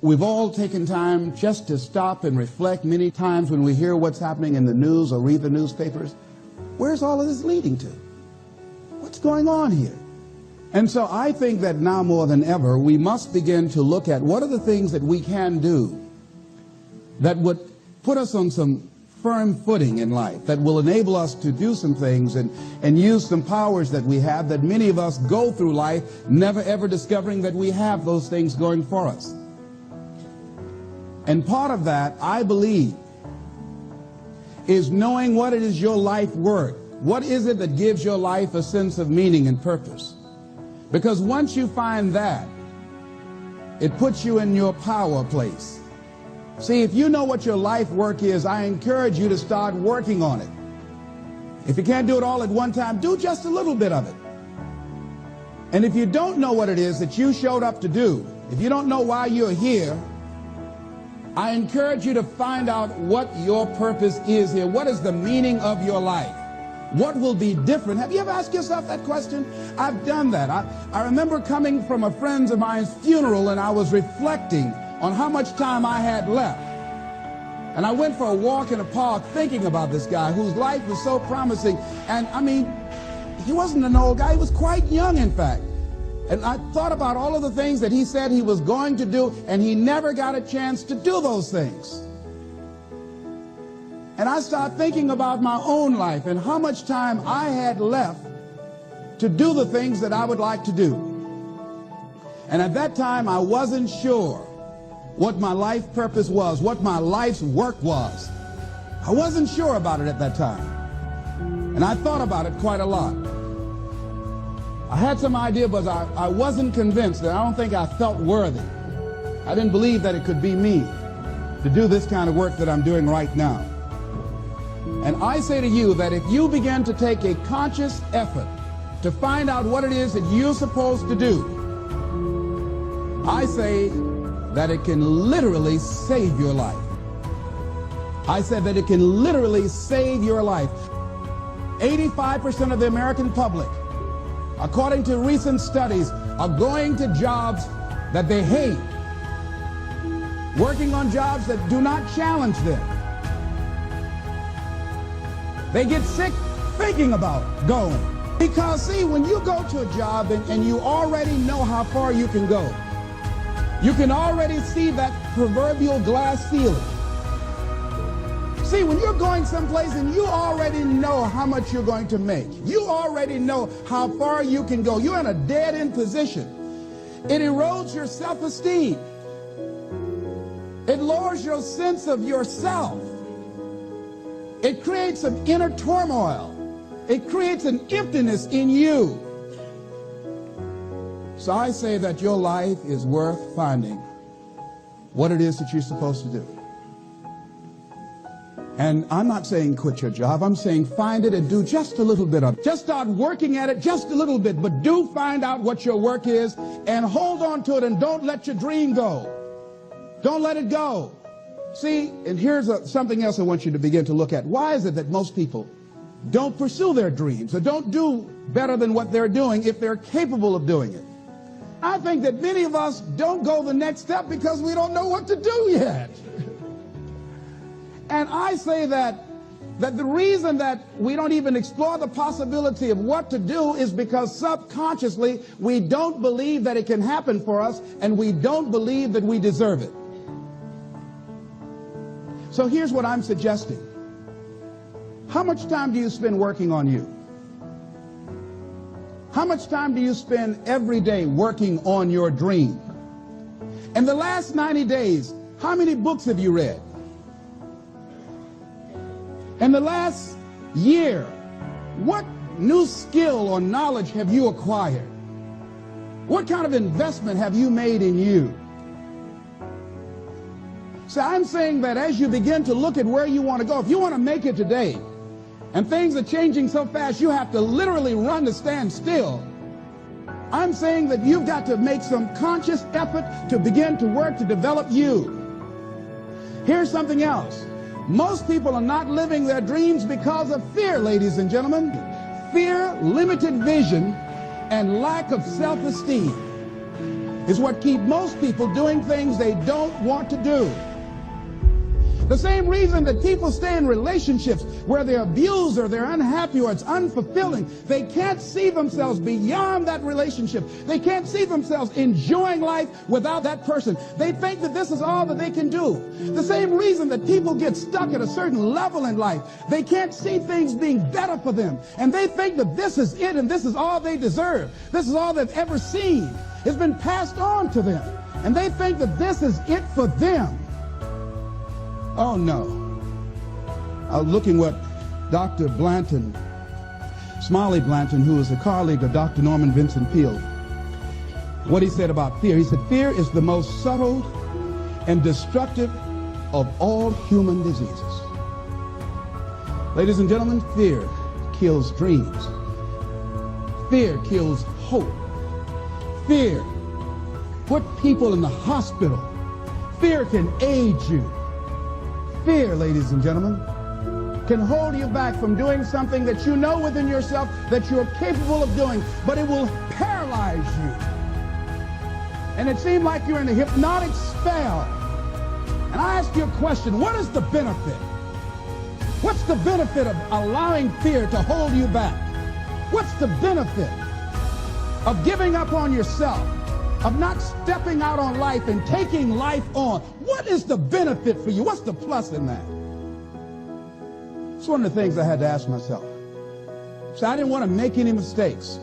We've all taken time just to stop and reflect many times when we hear what's happening in the news or read the newspapers. Where's all of this leading to? What's going on here? And so I think that now more than ever, we must begin to look at what are the things that we can do that would put us on some firm footing in life, that will enable us to do some things and use some powers that we have, that many of us go through life never ever discovering that we have those things going for us. And part of that, I believe, is knowing what it is your life worth. What is it that gives your life a sense of meaning and purpose? Because once you find that, it puts you in your power place. See, if you know what your life work is, I encourage you to start working on it. If you can't do it all at one time, do just a little bit of it. And if you don't know what it is that you showed up to do, if you don't know why you're here, I encourage you to find out what your purpose is here. What is the meaning of your life? What will be different? Have you ever asked yourself that question? I've done that. I remember coming from a friend of mine's funeral, and I was reflecting on how much time I had left. And I went for a walk in a park thinking about this guy whose life was so promising. And I mean, he wasn't an old guy. He was quite young, in fact. And I thought about all of the things that he said he was going to do, and he never got a chance to do those things. And I started thinking about my own life and how much time I had left to do the things that I would like to do. And at that time, I wasn't sure what my life purpose was, what my life's work was. I wasn't sure about it at that time. And I thought about it quite a lot. I had some idea, but I wasn't convinced, and I don't think I felt worthy. I didn't believe that it could be me to do this kind of work that I'm doing right now. And I say to you that if you begin to take a conscious effort to find out what it is that you're supposed to do, I say that it can literally save your life. I said that it can literally save your life. 85% of the American public, according to recent studies, are going to jobs that they hate, working on jobs that do not challenge them. They get sick thinking about going. Because, see, when you go to a job and you already know how far you can go, you can already see that proverbial glass ceiling. See, when you're going someplace and you already know how much you're going to make, you already know how far you can go, you're in a dead-end position. It erodes your self-esteem. It lowers your sense of yourself. It creates an inner turmoil. It creates an emptiness in you. So I say that your life is worth finding what it is that you're supposed to do. And I'm not saying quit your job. I'm saying find it and do just a little bit of it. Just start working at it just a little bit, but do find out what your work is and hold on to it, and don't let your dream go. Don't let it go. See, and here's something else I want you to begin to look at. Why is it that most people don't pursue their dreams or don't do better than what they're doing if they're capable of doing it? I think that many of us don't go the next step because we don't know what to do yet. And I say that the reason that we don't even explore the possibility of what to do is because subconsciously we don't believe that it can happen for us, and we don't believe that we deserve it. So here's what I'm suggesting. How much time do you spend working on you? How much time do you spend every day working on your dream? In the last 90 days, how many books have you read? In the last year, what new skill or knowledge have you acquired? What kind of investment have you made in you? So I'm saying that as you begin to look at where you want to go, if you want to make it today, and things are changing so fast you have to literally run to stand still, I'm saying that you've got to make some conscious effort to begin to work to develop you. Here's something else. Most people are not living their dreams because of fear, ladies and gentlemen. Fear, limited vision, and lack of self-esteem. is what keeps most people doing things they don't want to do. The same reason that people stay in relationships where they're abused or they're unhappy or it's unfulfilling, they can't see themselves beyond that relationship. They can't see themselves enjoying life without that person. They think that this is all that they can do. The same reason that people get stuck at a certain level in life, they can't see things being better for them. And they think that this is it and this is all they deserve. This is all they've ever seen. It's been passed on to them. And they think that this is it for them. Oh, no. I was looking what Dr. Blanton, Smiley Blanton, who is a colleague of Dr. Norman Vincent Peale, what he said about fear. He said, fear is the most subtle and destructive of all human diseases. Ladies and gentlemen, fear kills dreams. Fear kills hope. Fear put people in the hospital. Fear can age you. Fear, ladies and gentlemen, can hold you back from doing something that you know within yourself that you're capable of doing, but it will paralyze you. And it seems like you're in a hypnotic spell. And I ask you a question, what is the benefit? What's the benefit of allowing fear to hold you back? What's the benefit of giving up on yourself, of not stepping out on life and taking life on? What is the benefit for you? What's the plus in that? It's one of the things I had to ask myself. So I didn't want to make any mistakes.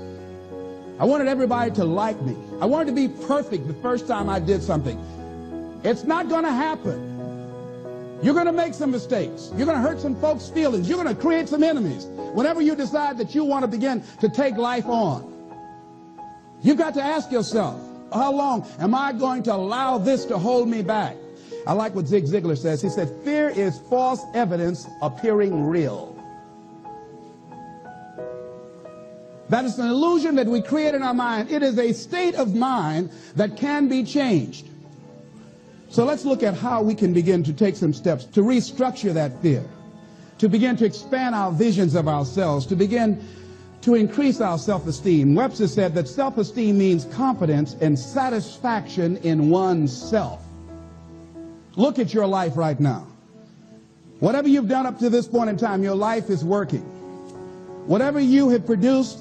I wanted everybody to like me. I wanted to be perfect the first time I did something. It's not going to happen. You're going to make some mistakes. You're going to hurt some folks' feelings. You're going to create some enemies whenever you decide that you want to begin to take life on. You've got to ask yourself, how long am I going to allow this to hold me back? I like what Zig Ziglar says. He said, fear is false evidence appearing real. That is an illusion that we create in our mind. It is a state of mind that can be changed. So let's look at how we can begin to take some steps to restructure that fear, to begin to expand our visions of ourselves, to begin to increase our self-esteem. Webster said that self-esteem means confidence and satisfaction in oneself. Look at your life right now. Whatever you've done up to this point in time, your life is working. Whatever you have produced,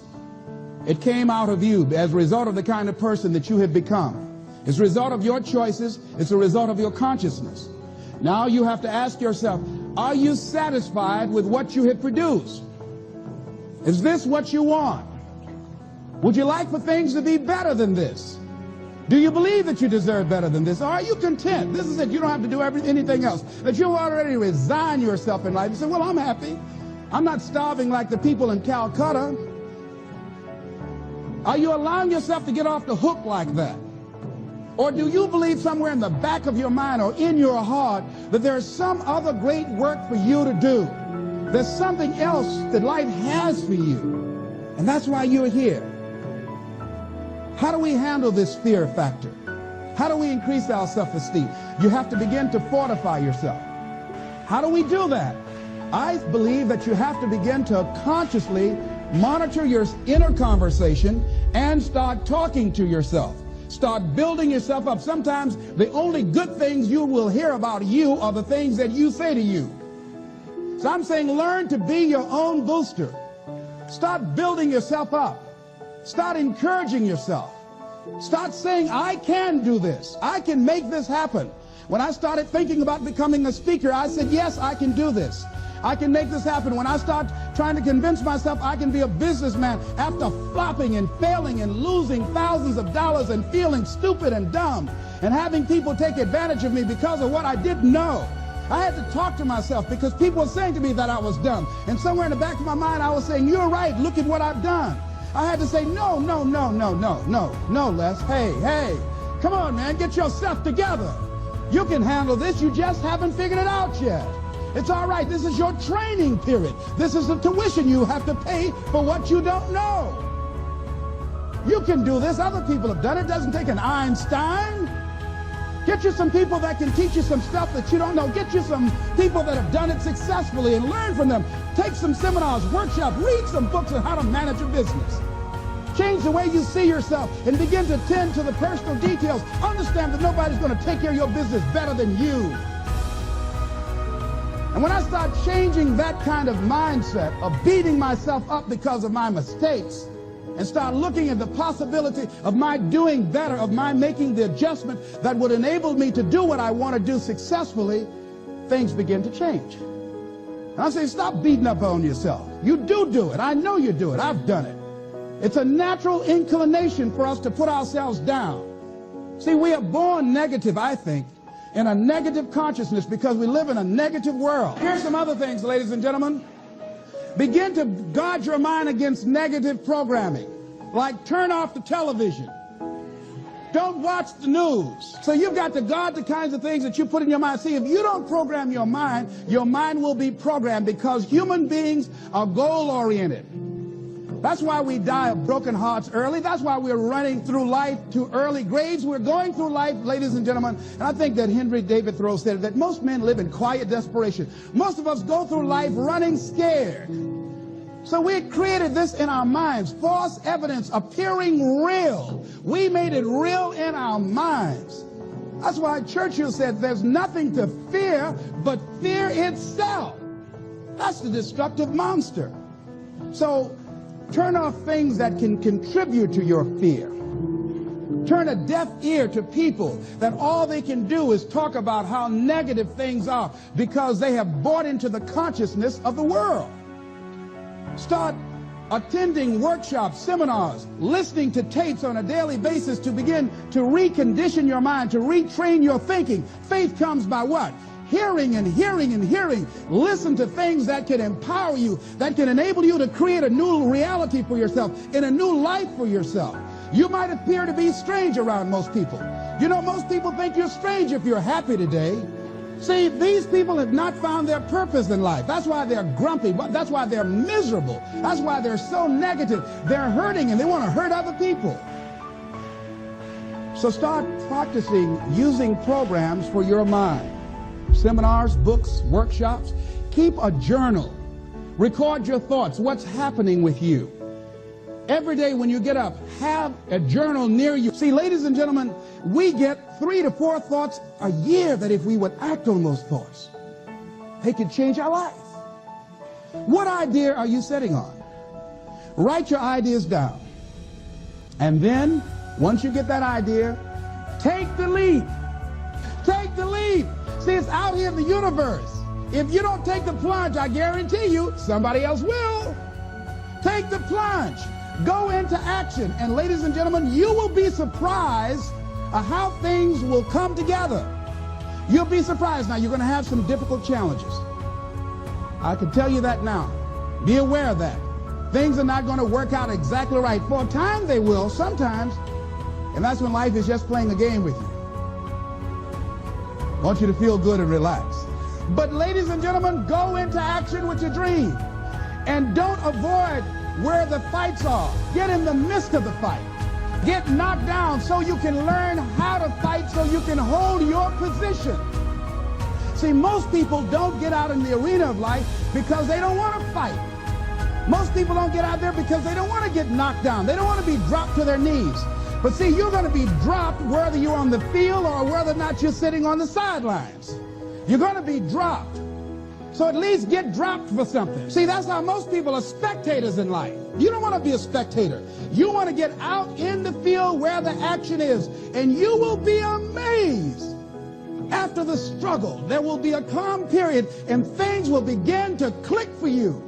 it came out of you as a result of the kind of person that you have become. It's a result of your choices. It's a result of your consciousness. Now you have to ask yourself, are you satisfied with what you have produced? Is this what you want? Would you like for things to be better than this? Do you believe that you deserve better than this? Or are you content? This is it. You don't have to do anything else. That you already resign yourself in life and say, well, I'm happy. I'm not starving like the people in Calcutta. Are you allowing yourself to get off the hook like that? Or do you believe somewhere in the back of your mind or in your heart that there's some other great work for you to do? There's something else that life has for you. And that's why you're here. How do we handle this fear factor? How do we increase our self-esteem? You have to begin to fortify yourself. How do we do that? I believe that you have to begin to consciously monitor your inner conversation and start talking to yourself. Start building yourself up. Sometimes the only good things you will hear about you are the things that you say to you. So I'm saying learn to be your own booster. Start building yourself up. Start encouraging yourself. Start saying, I can do this. I can make this happen. When I started thinking about becoming a speaker, I said, yes, I can do this. I can make this happen. When I start trying to convince myself I can be a businessman after flopping and failing and losing thousands of dollars and feeling stupid and dumb and having people take advantage of me because of what I didn't know. I had to talk to myself because people were saying to me that I was dumb. And somewhere in the back of my mind, I was saying, you're right. Look at what I've done. I had to say, no, Les. Hey, come on, man. Get yourself together. You can handle this. You just haven't figured it out yet. It's all right. This is your training period. This is the tuition you have to pay for what you don't know. You can do this. Other people have done it. It doesn't take an Einstein. Get you some people that can teach you some stuff that you don't know. Get you some people that have done it successfully and learn from them. Take some seminars, workshops, read some books on how to manage a business. Change the way you see yourself and begin to tend to the personal details. Understand that nobody's going to take care of your business better than you. And when I start changing that kind of mindset of beating myself up because of my mistakes and start looking at the possibility of my doing better, of my making the adjustment that would enable me to do what I want to do successfully, things begin to change. And I say, stop beating up on yourself. You do it. I know you do it. I've done it. It's a natural inclination for us to put ourselves down. See, we are born negative, I think, in a negative consciousness because we live in a negative world. Here's some other things, ladies and gentlemen. Begin to guard your mind against negative programming, like turn off the television. Don't watch the news. So you've got to guard the kinds of things that you put in your mind. See, if you don't program your mind will be programmed, because human beings are goal-oriented. That's why we die of broken hearts early. That's why we're running through life to early graves. We're going through life, ladies and gentlemen, and I think that Henry David Thoreau said that most men live in quiet desperation. Most of us go through life running scared. So we created this in our minds, false evidence appearing real. We made it real in our minds. That's why Churchill said there's nothing to fear but fear itself. That's the destructive monster. So turn off things that can contribute to your fear. Turn a deaf ear to people that all they can do is talk about how negative things are because they have bought into the consciousness of the world. Start attending workshops, seminars, listening to tapes on a daily basis to begin to recondition your mind, to retrain your thinking. Faith comes by what? Hearing and hearing and hearing. Listen to things that can empower you, that can enable you to create a new reality for yourself, and a new life for yourself. You might appear to be strange around most people. You know, most people think you're strange if you're happy today. See, these people have not found their purpose in life. That's why they're grumpy. That's why they're miserable. That's why they're so negative. They're hurting and they want to hurt other people. So start practicing using programs for your mind. Seminars, books, workshops. Keep a journal. Record your thoughts, what's happening with you. Every day when you get up, have a journal near you. See, ladies and gentlemen, we get 3 to 4 thoughts a year that if we would act on those thoughts, they could change our life. What idea are you sitting on? Write your ideas down. And then, once you get that idea, take the leap. Take the leap. See, it's out here in the universe. If you don't take the plunge, I guarantee you, somebody else will. Take the plunge. Go into action. And ladies and gentlemen, you will be surprised at how things will come together. You'll be surprised. Now, you're going to have some difficult challenges. I can tell you that now. Be aware of that. Things are not going to work out exactly right. For a time they will, sometimes. And that's when life is just playing a game with you. I want you to feel good and relax. But ladies and gentlemen, go into action with your dream. And don't avoid where the fights are. Get in the midst of the fight. Get knocked down so you can learn how to fight, so you can hold your position. See, most people don't get out in the arena of life because they don't want to fight. Most people don't get out there because they don't want to get knocked down. They don't want to be dropped to their knees. But see, you're going to be dropped whether you're on the field or whether or not you're sitting on the sidelines. You're going to be dropped. So at least get dropped for something. See, that's how most people are spectators in life. You don't want to be a spectator. You want to get out in the field where the action is, and you will be amazed. After the struggle, there will be a calm period, and things will begin to click for you.